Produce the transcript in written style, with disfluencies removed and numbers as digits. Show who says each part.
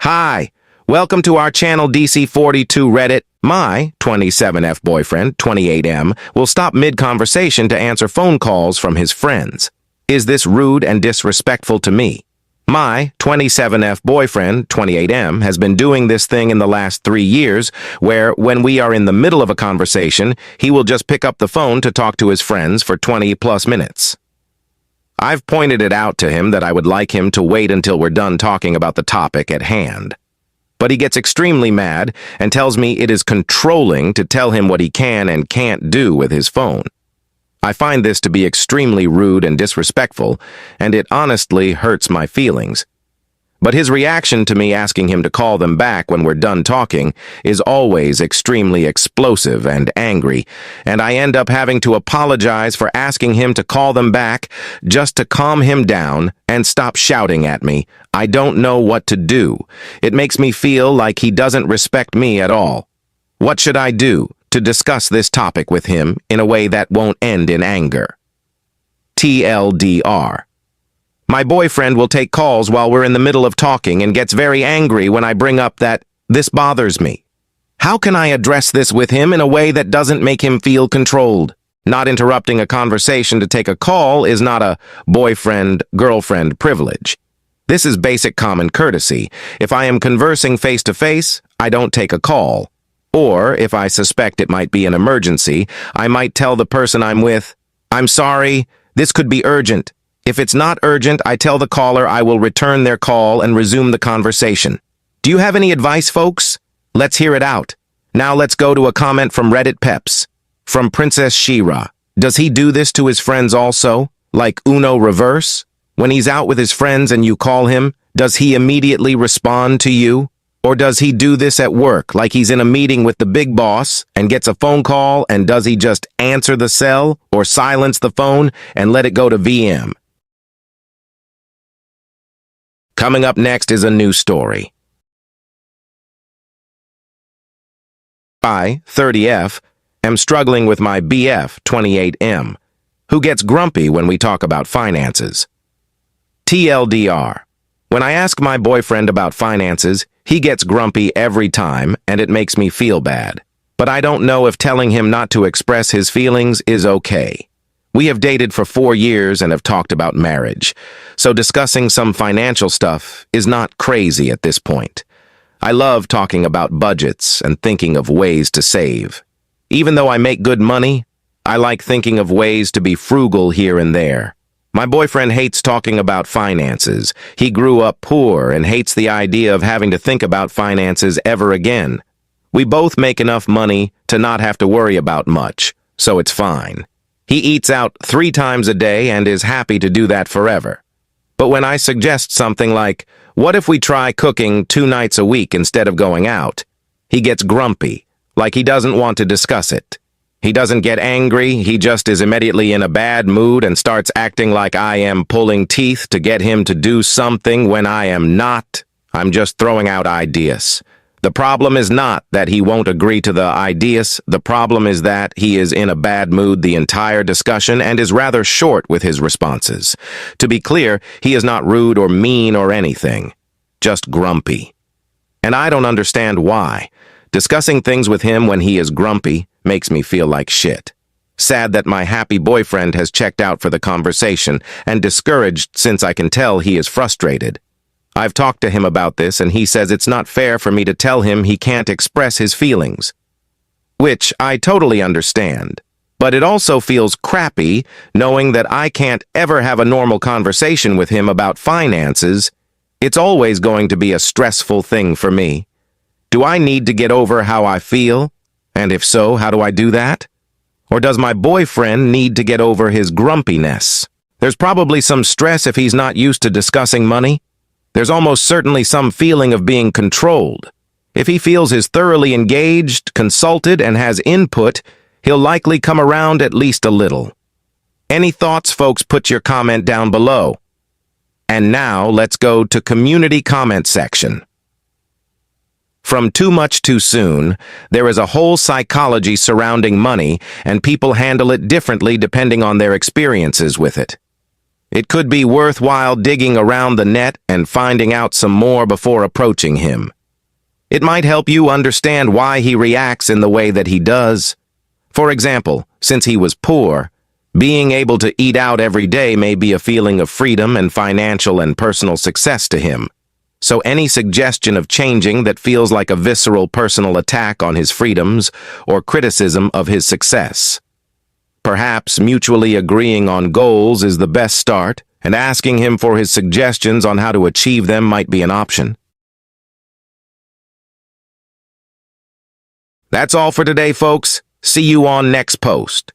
Speaker 1: Hi, welcome to our channel DC42 Reddit. My 27F boyfriend, 28M, will stop mid-conversation to answer phone calls from his friends. Is this rude and disrespectful to me? My 27F boyfriend, 28M, has been doing this thing in the last 3 years, where when we are in the middle of a conversation, he will just pick up the phone to talk to his friends for 20+ minutes. I've pointed it out to him that I would like him to wait until we're done talking about the topic at hand. But he gets extremely mad and tells me it is controlling to tell him what he can and can't do with his phone. I find this to be extremely rude and disrespectful, and it honestly hurts my feelings. But his reaction to me asking him to call them back when we're done talking is always extremely explosive and angry, and I end up having to apologize for asking him to call them back just to calm him down and stop shouting at me. I don't know what to do. It makes me feel like he doesn't respect me at all. What should I do to discuss this topic with him in a way that won't end in anger? TLDR. My boyfriend will take calls while we're in the middle of talking and gets very angry when I bring up that this bothers me. How can I address this with him in a way that doesn't make him feel controlled? Not interrupting a conversation to take a call is not a boyfriend-girlfriend privilege. This is basic common courtesy. If I am conversing face-to-face, I don't take a call. Or, if I suspect it might be an emergency, I might tell the person I'm with, "I'm sorry, this could be urgent." If it's not urgent, I tell the caller I will return their call and resume the conversation. Do you have any advice, folks? Let's hear it out. Now let's go to a comment from Reddit Peps. From Princess Shira. Does he do this to his friends also? Like Uno reverse? When he's out with his friends and you call him, does he immediately respond to you? Or does he do this at work, like he's in a meeting with the big boss and gets a phone call, and does he just answer the cell or silence the phone and let it go to VM? Coming up next is a new story. I, 30F, am struggling with my BF, 28M, who gets grumpy when we talk about finances. TLDR. When I ask my boyfriend about finances, he gets grumpy every time, and it makes me feel bad. But I don't know if telling him not to express his feelings is okay. We have dated for 4 years and have talked about marriage, so discussing some financial stuff is not crazy at this point. I love talking about budgets and thinking of ways to save. Even though I make good money, I like thinking of ways to be frugal here and there. My boyfriend hates talking about finances. He grew up poor and hates the idea of having to think about finances ever again. We both make enough money to not have to worry about much, so it's fine. He eats out 3 times a day and is happy to do that forever. But when I suggest something like, what if we try cooking 2 nights a week instead of going out? He gets grumpy, like he doesn't want to discuss it. He doesn't get angry, he just is immediately in a bad mood and starts acting like I am pulling teeth to get him to do something when I am not. I'm just throwing out ideas. The problem is not that he won't agree to the ideas. The problem is that he is in a bad mood the entire discussion and is rather short with his responses. To be clear, he is not rude or mean or anything, just grumpy. And I don't understand why. Discussing things with him when he is grumpy makes me feel like shit. Sad that my happy boyfriend has checked out for the conversation and discouraged since I can tell he is frustrated. I've talked to him about this and he says it's not fair for me to tell him he can't express his feelings. Which I totally understand. But it also feels crappy knowing that I can't ever have a normal conversation with him about finances. It's always going to be a stressful thing for me. Do I need to get over how I feel? And if so, how do I do that? Or does my boyfriend need to get over his grumpiness? There's probably some stress if he's not used to discussing money. There's almost certainly some feeling of being controlled. If he feels is thoroughly engaged, consulted, and has input, he'll likely come around at least a little. Any thoughts, folks? Put your comment down below. And now let's go to community comment section. From Too Much Too Soon, there is a whole psychology surrounding money, and people handle it differently depending on their experiences with it. It could be worthwhile digging around the net and finding out some more before approaching him. It might help you understand why he reacts in the way that he does. For example, since he was poor, being able to eat out every day may be a feeling of freedom and financial and personal success to him. So any suggestion of changing that feels like a visceral personal attack on his freedoms or criticism of his success. Perhaps mutually agreeing on goals is the best start, and asking him for his suggestions on how to achieve them might be an option. That's all for today, folks. See you on next post.